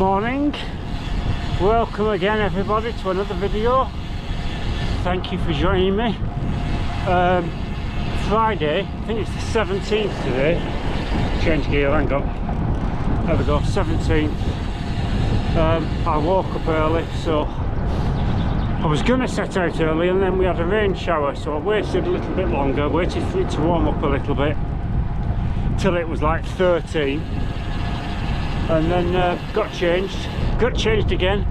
morning, welcome again everybody to another video. Thank you for joining me. Friday, I think it's the 17th today. Change gear, hang on. There we go, 17th. I woke up early, so I was going to set out early, and then we had a rain shower, so I waited a little bit longer, waited for it to warm up a little bit till it was like 13, and then got changed again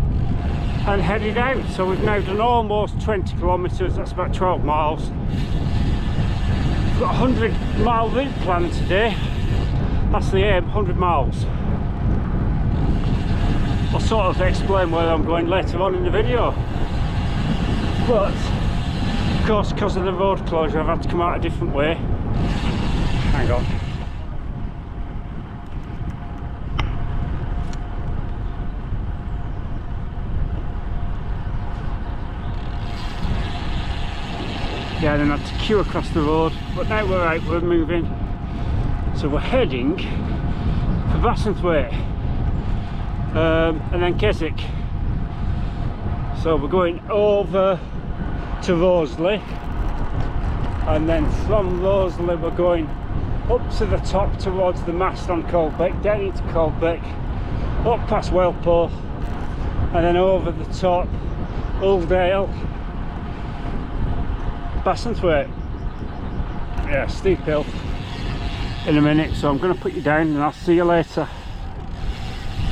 and headed out. So we've now done almost 20 kilometres, that's about 12 miles. We've got a 100-mile route planned today. That's the aim, 100 miles. I'll sort of explain where I'm going later on in the video, but of course because of the road closure I've had to come out a different way. Hang on. Yeah, then I had to queue across the road, but now we're out, we're moving. So we're heading for Bassenthwaite and then Keswick. So we're going over to Roseley, and then from Roseley we're going up to the top towards the mast on Coldbeck, down into Coldbeck, up past Welpo, and then over the top, Uldale, Bassenthwaite. Yeah, steep hill in a minute, so I'm going to put you down and I'll see you later.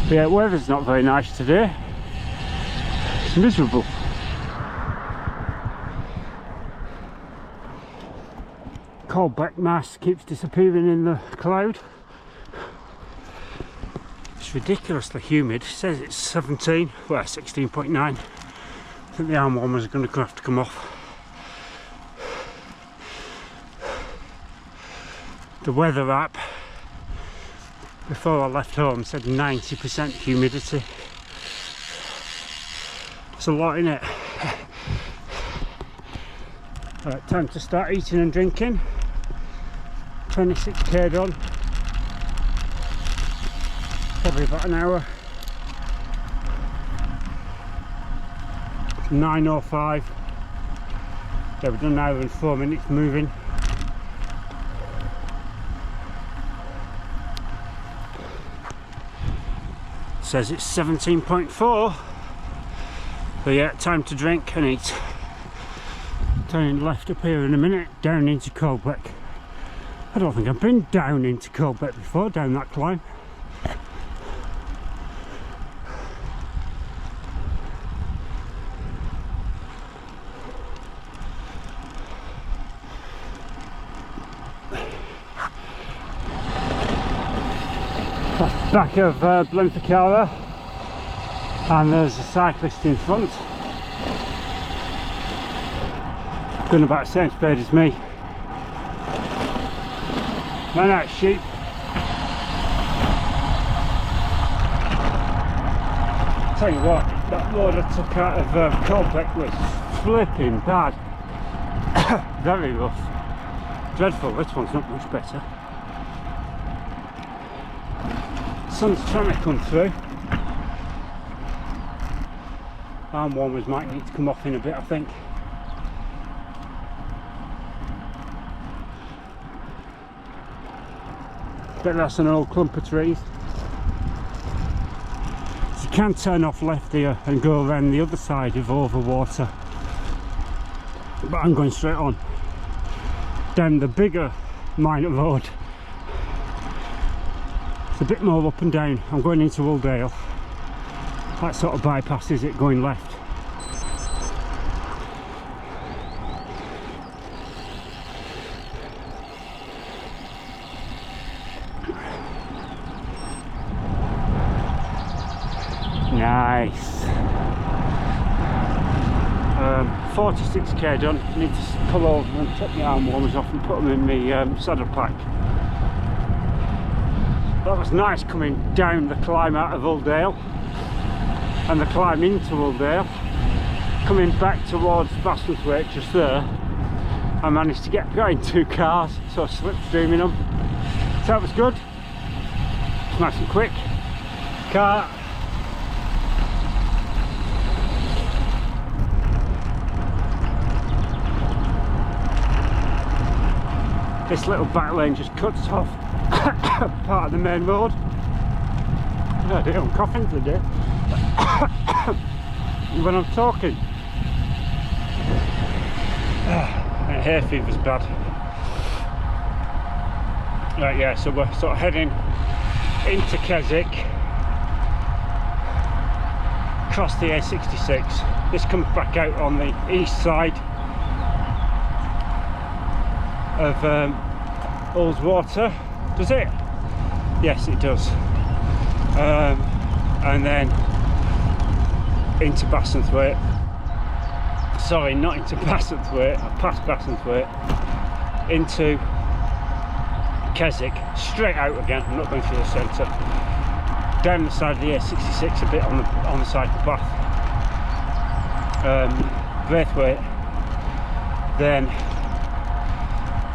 But yeah, weather's not very nice today. It's miserable. Coldbeck mass keeps disappearing in the cloud. It's ridiculously humid. It says it's 17, well 16.9. I think the arm warmers are going to have to come off. The weather app before I left home said 90% humidity. It's a lot, innit? Right, time to start eating and drinking. 26k done. Probably about an hour. 9:05. Yeah, we've done an hour and 4 minutes moving. Says it's 17.4. So yeah, time to drink and eat. Turning left up here in a minute, down into Coldbeck. I don't think I've been down into Coldbeck before, down that climb. Back of Blenthaccara, and there's a cyclist in front going about the same speed as me. Man, that sheep. Tell you what, that road I took out of Coldbeck was flipping bad. Very rough, dreadful. This one's not much better. Sun's trying to come through. Arm warmers might need to come off in a bit, I think. Bet that's an old clump of trees. So you can turn off left here and go around the other side of Overwater, but I'm going straight on down the bigger minor road. A bit more up and down. I'm going into Uldale. That sort of bypasses it going left. Nice. 46k done. Need to pull over and take my arm warmers off and put them in my saddle pack. That was nice coming down the climb out of Uldale and the climb into Uldale. Coming back towards Bassenthwaite just there, I managed to get behind two cars, so I slipstreaming them. So that was good. It's nice and quick. Car this little back lane just cuts off part of the main road. Oh dear, I'm coughing today when I'm talking. Hay fever's bad. Right, yeah, so we're sort of heading into Keswick, across the A66. This comes back out on the east side of Ullswater, does it? Yes, it does. And then into Bassenthwaite. Sorry, not into Bassenthwaite, past Bassenthwaite, into Keswick, straight out again. I'm not going through the centre, down the side of the A66 a bit on the cycle path, Braithwaite, then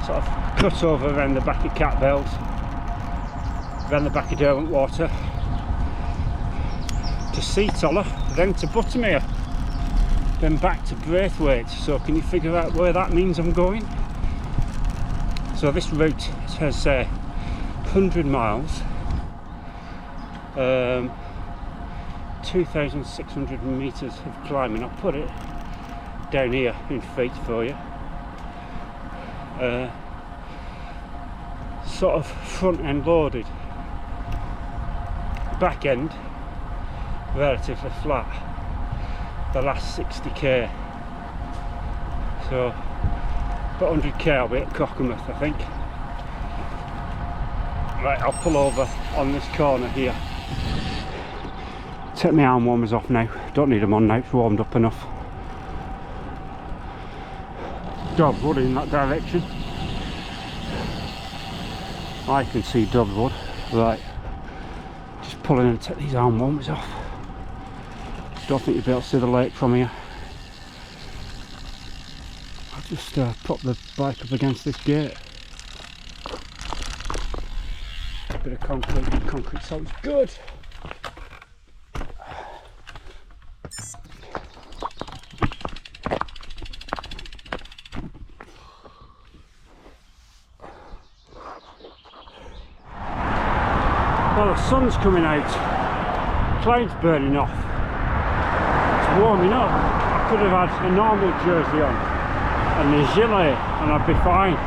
sort of cut over around the back of Catbells, around the back of Derwentwater to Seatoller, then to Buttermere, then back to Braithwaite. So can you figure out where that means I'm going? So this route has 100 miles, 2,600 metres of climbing. I'll put it down here in feet for you. Sort of front end loaded, back end relatively flat, the last 60k. So about 100k I'll be at Cockermouth, I think. Right, I'll pull over on this corner here. Take my arm warmers off now, don't need them on now, it's warmed up enough. Dogwood in that direction. I can see Dogwood. Right, just pulling and take these arm warmers off. Don't think you'll be able to see the lake from here. I'll just prop the bike up against this gate. A bit of concrete sounds good. Well, the sun's coming out, clouds burning off, it's warming up. I could have had a normal jersey on and a gilet and I'd be fine.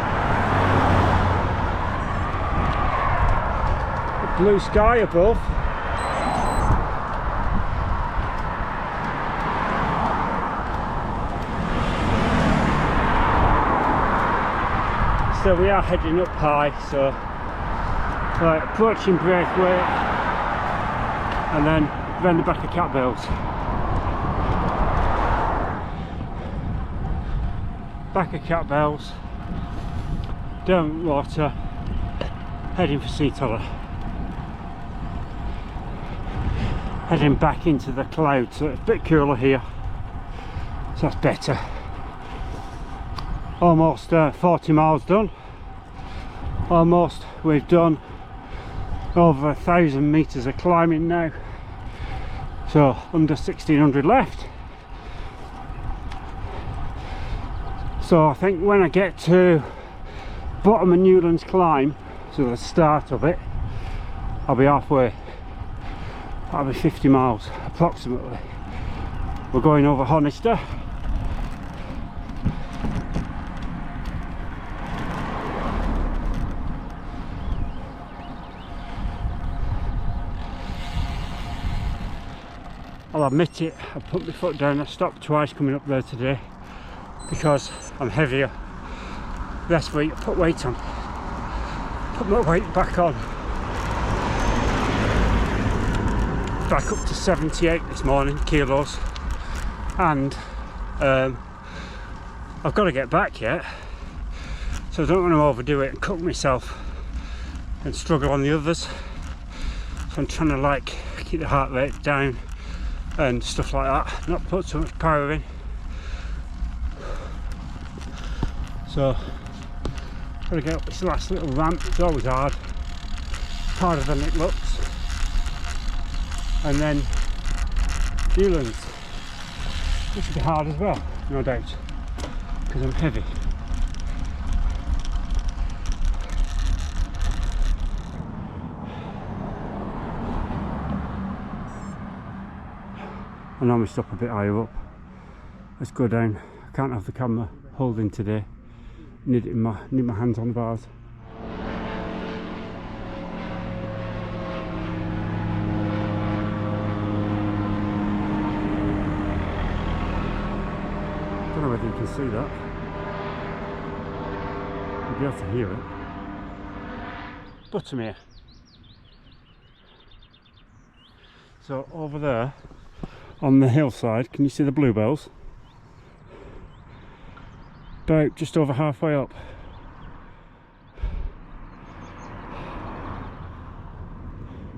The blue sky above. So we are heading up high, so right, approaching Braithwaite and then round the back of Catbells. Back of Catbells, Derwentwater, heading for Seatoller. Heading back into the clouds, so it's a bit cooler here, so that's better. Almost 40 miles done. Almost, we've done over 1,000 metres of climbing now, so under 1,600 left. So I think when I get to bottom of Newlands Climb, so the start of it, I'll be halfway. That'll be 50 miles approximately. We're going over Honister. I'll admit it, I put my foot down. I stopped twice coming up there today because I'm heavier. Last week I put weight on, put my weight back on, back up to 78 this morning kilos, and I've got to get back yet, so I don't want to overdo it and cook myself and struggle on the others. So I'm trying to like keep the heart rate down and stuff like that, not put so much power in. So gotta get up this last little ramp. It's always hard, harder than it looks. And then Newlands, which will be hard as well, no doubt, because I'm heavy. I normally stop a bit higher up. Let's go down. I can't have the camera holding today. Need my hands on the bars. Don't know whether you can see that. You'll be able to hear it. Buttermere. So over there on the hillside, can you see the bluebells? About just over halfway up.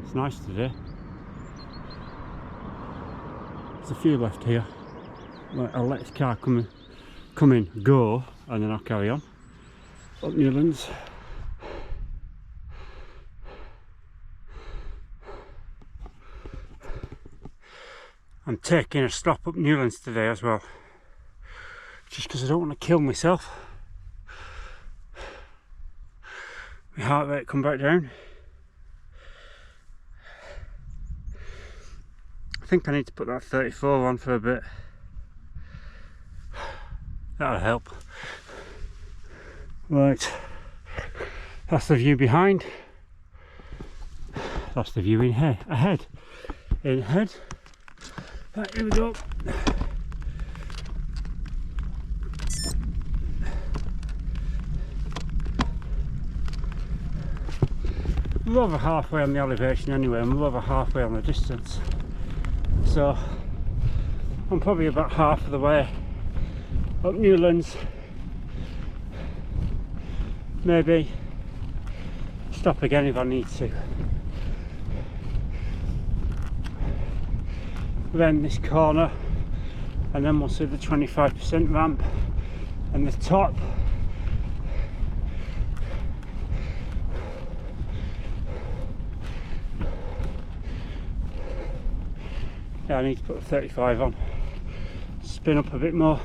It's nice today. There's a few left here. I'll let this car come in, go, and then I'll carry on up Newlands. I'm taking a stop up Newlands today as well, just because I don't want to kill myself. My heart rate come back down. I think I need to put that 34 on for a bit. That'll help. Right, that's the view behind. That's the view in here, ahead. In ahead. Right, here we go. We're over halfway on the elevation anyway, and we're over halfway on the distance. So I'm probably about half of the way up Newlands. Maybe stop again if I need to. Then this corner, and then we'll see the 25% ramp and the top. Yeah, I need to put the 35 on, spin up a bit more.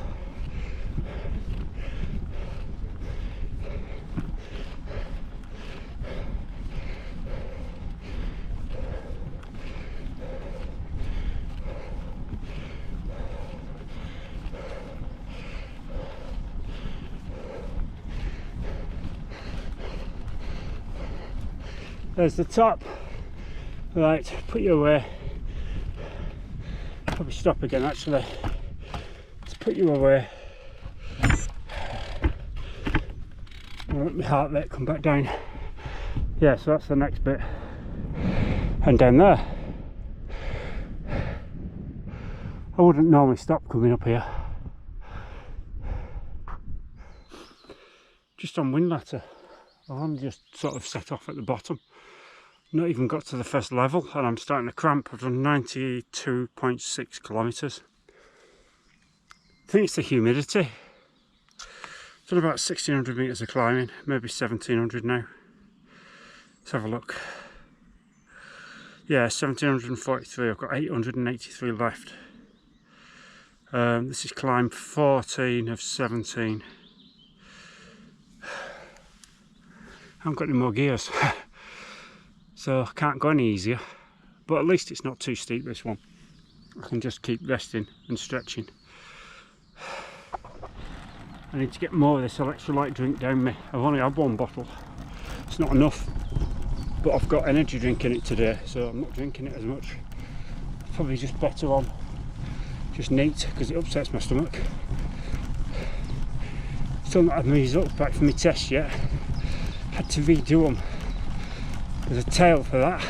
There's the top. Right, put you away. Probably stop again actually. Let's put you away. I'll let my heart rate come back down. Yeah, so that's the next bit. And down there. I wouldn't normally stop coming up here. Just on wind ladder. I've only just sort of set off at the bottom. Not even got to the first level and I'm starting to cramp. I've done 92.6 kilometres. I think it's the humidity. I've done about 1600 metres of climbing, maybe 1700 now. Let's have a look. Yeah, 1743, I've got 883 left. This is climb 14 of 17. I haven't got any more gears. So I can't go any easier, but at least it's not too steep, this one. I can just keep resting and stretching. I need to get more of this electrolyte drink down me. I've only had one bottle. It's not enough, but I've got energy drink in it today, so I'm not drinking it as much. Probably just better on just neat, because it upsets my stomach. Still not had my results back from my test yet. Had to redo them. There's a tail for that.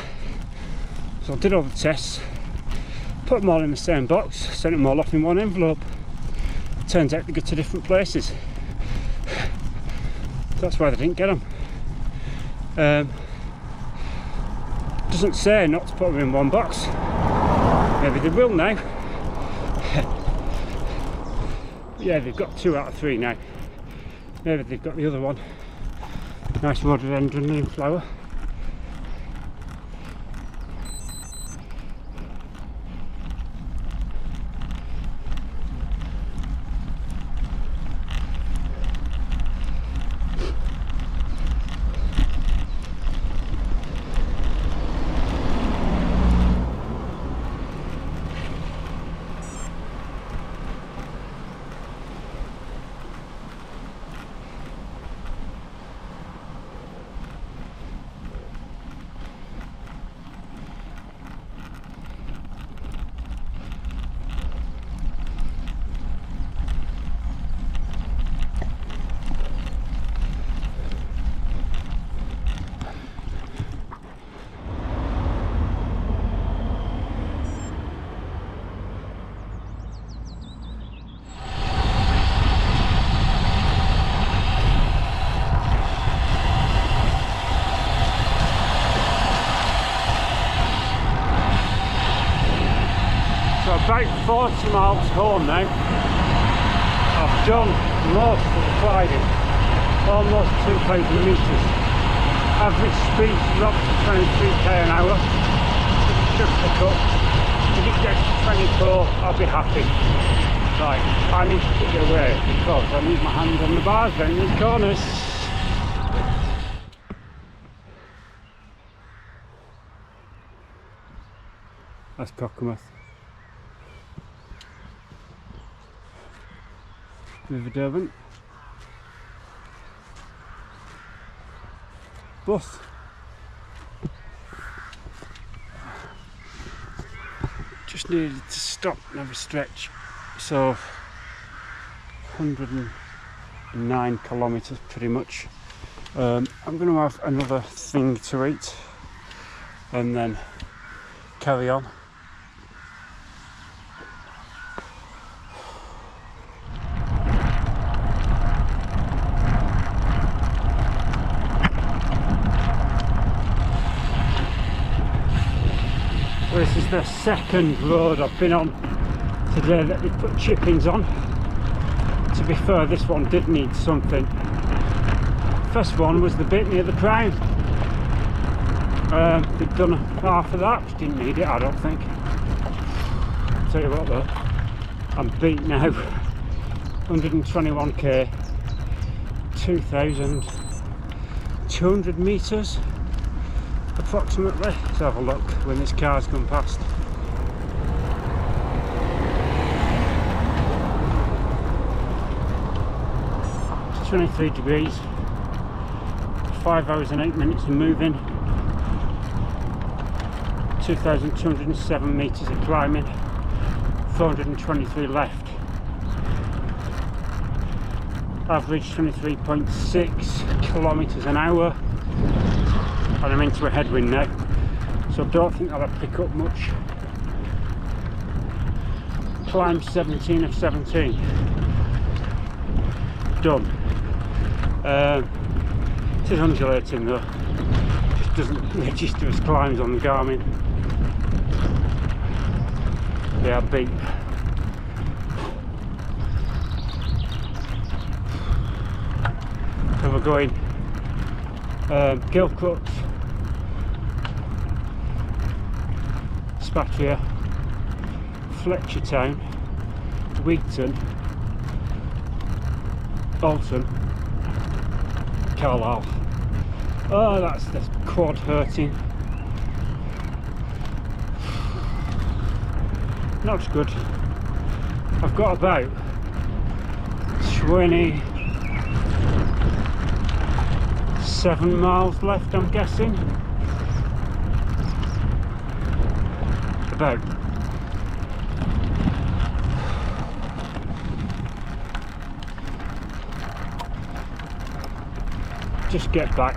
So I did all the tests, put them all in the same box, sent them all off in one envelope. Turns out they go to different places. That's why they didn't get them. Doesn't say not to put them in one box. Maybe they will now. Yeah, they've got 2 out of 3 now. Maybe they've got the other one. Nice rhododendron flower. about 40 miles home now. I've done most of the climbing, almost 2,000 metres. Average speed dropped to 23k an hour. Should pick up. If it gets to 24, I'll be happy. Right, I need to get away because I need my hands on the bars around these corners. That's Cockermouth. River Derwent. Bus. Just needed to stop and have a stretch. So 109 kilometres pretty much. I'm going to have another thing to eat and then carry on. This is the second road I've been on today that they put chippings on. To be fair, this one did need something. First one was the bit near the crown. They've done half of that, which didn't need it, I don't think. Tell you what though, I'm beat now. 121k, 2,200 metres. Approximately. Let's have a look when this car's come past. It's 23 degrees, 5 hours and 8 minutes of moving, 2,207 metres of climbing, 423 left. Average 23.6 kilometres an hour. And I'm into a headwind now, so I don't think I'll pick up much. Climb 17 of 17. Done. It is undulating though, just doesn't register as climbs on the Garmin. They are beat. So we're going Gilcrux, Spatria, Fletchertown, Wigton, Alton, Carlisle. Oh, that's the quad hurting. Not good. I've got about 27 miles left, I'm guessing. About. Just get back.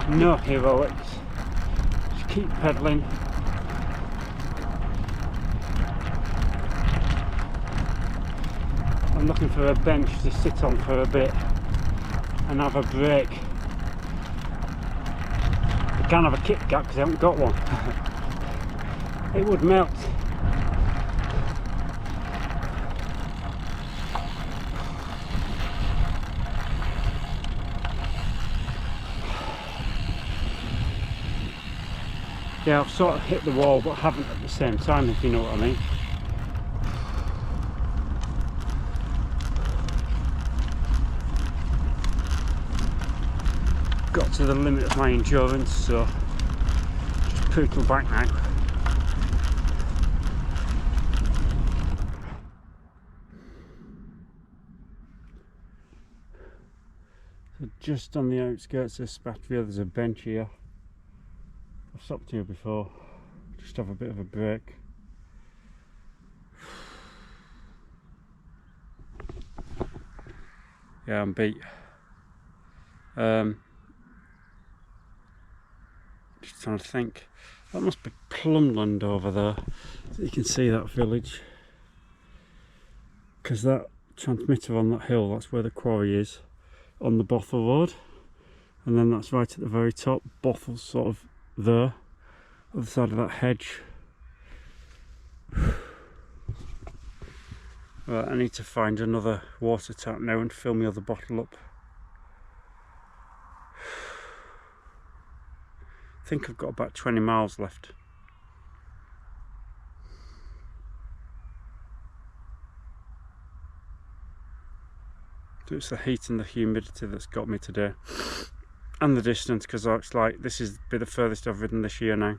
No heroics. Just keep pedaling. I'm looking for a bench to sit on for a bit and have a break. I can't have a Kit Kat because I haven't got one. It would melt. Yeah, I've sort of hit the wall but haven't at the same time, if you know what I mean. Got to the limit of my endurance, so just poodle back now. So just on the outskirts of Spatria, there's a bench here. I've stopped here before, just have a bit of a break. Yeah, I'm beat. Just trying to think. That must be Plumland over there. So you can see that village. Because that transmitter on that hill, that's where the quarry is, on the Bothell Road. And then that's right at the very top. Bothell's sort of there, other side of that hedge. Right, I need to find another water tap now and fill my other bottle up. I think I've got about 20 miles left. So it's the heat and the humidity that's got me today. And the distance, because it's like, this is be the furthest I've ridden this year now.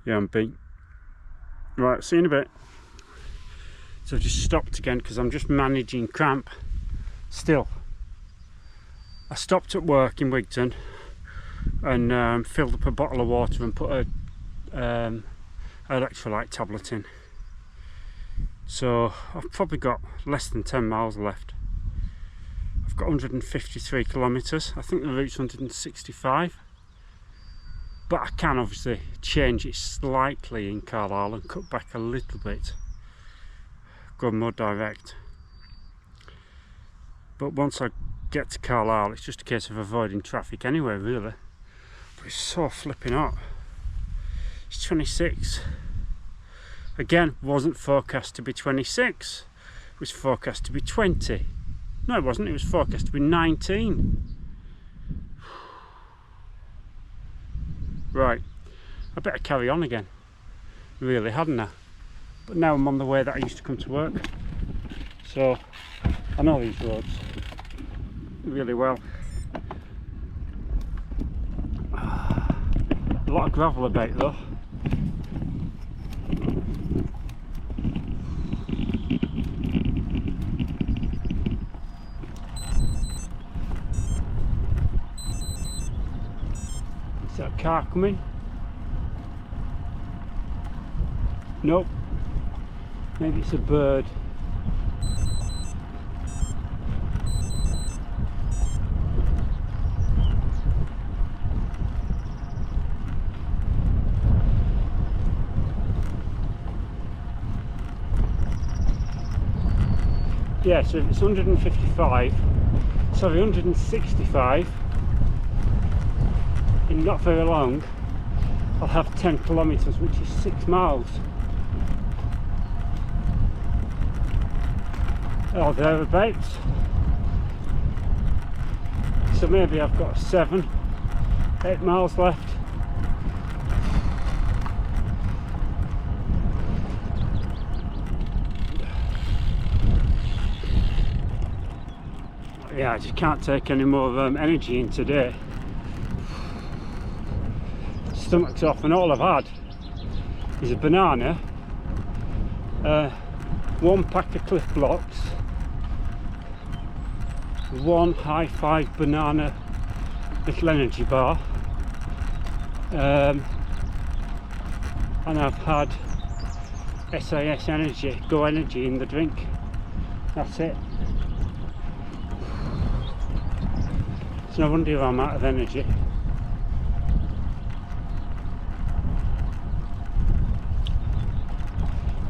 Yeah, I'm beat. Right, see you in a bit. So I've just stopped again because I'm just managing cramp still. I stopped at work in Wigton and filled up a bottle of water and put a electrolyte tablet in. So I've probably got less than 10 miles left. I've got 153 kilometres. I think the route's 165. But I can obviously change it slightly in Carlisle and cut back a little bit. Go more direct. But once I get to Carlisle, it's just a case of avoiding traffic anyway, really. But it's so flipping hot. It's 26. Again, wasn't forecast to be 26. It was forecast to be 20. No, it wasn't. It was forecast to be 19. Right, I better carry on again, really, hadn't I? But now I'm on the way that I used to come to work, so I know these roads really well. A lot of gravel about though. Is that a car coming? Nope. Maybe it's a bird. Yeah, so if it's 155, sorry, 165, in not very long, I'll have 10 kilometres, which is 6 miles. Or thereabouts. So maybe I've got 7, 8 miles left. Yeah, I just can't take any more energy in today. Stomach's off, and all I've had is a banana, 1 pack of Cliff Blocks, 1 high five banana little energy bar, and I've had SAS energy, Go Energy in the drink. That's it. It's no wonder I'm out of energy.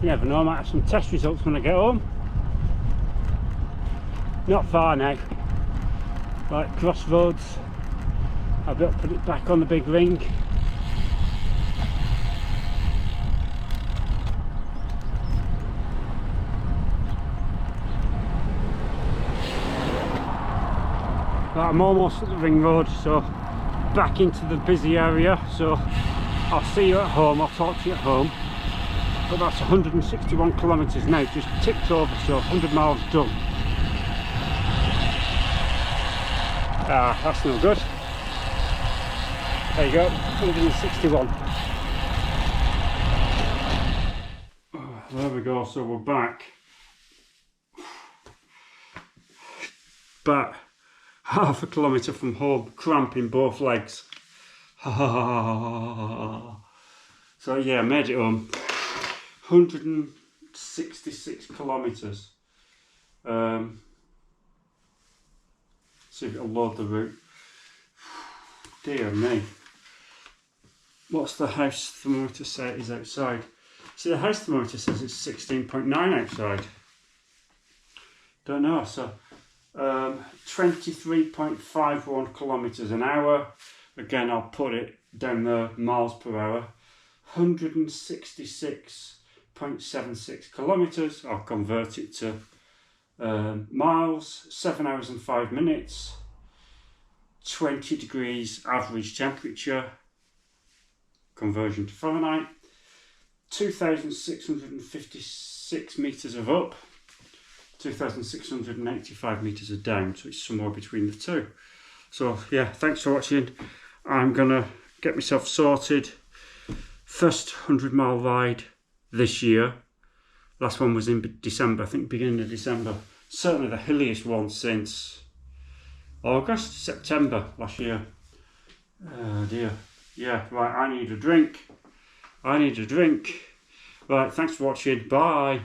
You never know, I might have some test results when I get home. Not far now, like Crossroads. I'll be able to put it back on the big ring. Right, I'm almost at the ring road, so back into the busy area. So I'll see you at home, I'll talk to you at home. But that's 161 kilometres now, just ticked over, so 100 miles done. Ah, that's no good. There you go, 161. Oh, there we go, so we're back. About half a kilometre from home, cramp in both legs. So yeah, I made it home. 166 kilometres. See if it'll load the route. Dear me. What's the house thermometer say it is outside? See, the house thermometer says it's 16.9 outside. Don't know, so 23.51 kilometres an hour, Again, I'll put it down the miles per hour. 166.76 kilometres. I'll convert it to miles. 7 hours and 5 minutes. 20 degrees average temperature. Conversion to Fahrenheit. 2,656 metres of up. 2,685 metres of down. So it's somewhere between the two. So yeah, thanks for watching. I'm gonna get myself sorted. First 100-mile ride this year. Last one was in December, I think beginning of December. Certainly the hilliest one since August, September last year. Oh dear. Yeah, right, I need a drink. Right, thanks for watching. Bye.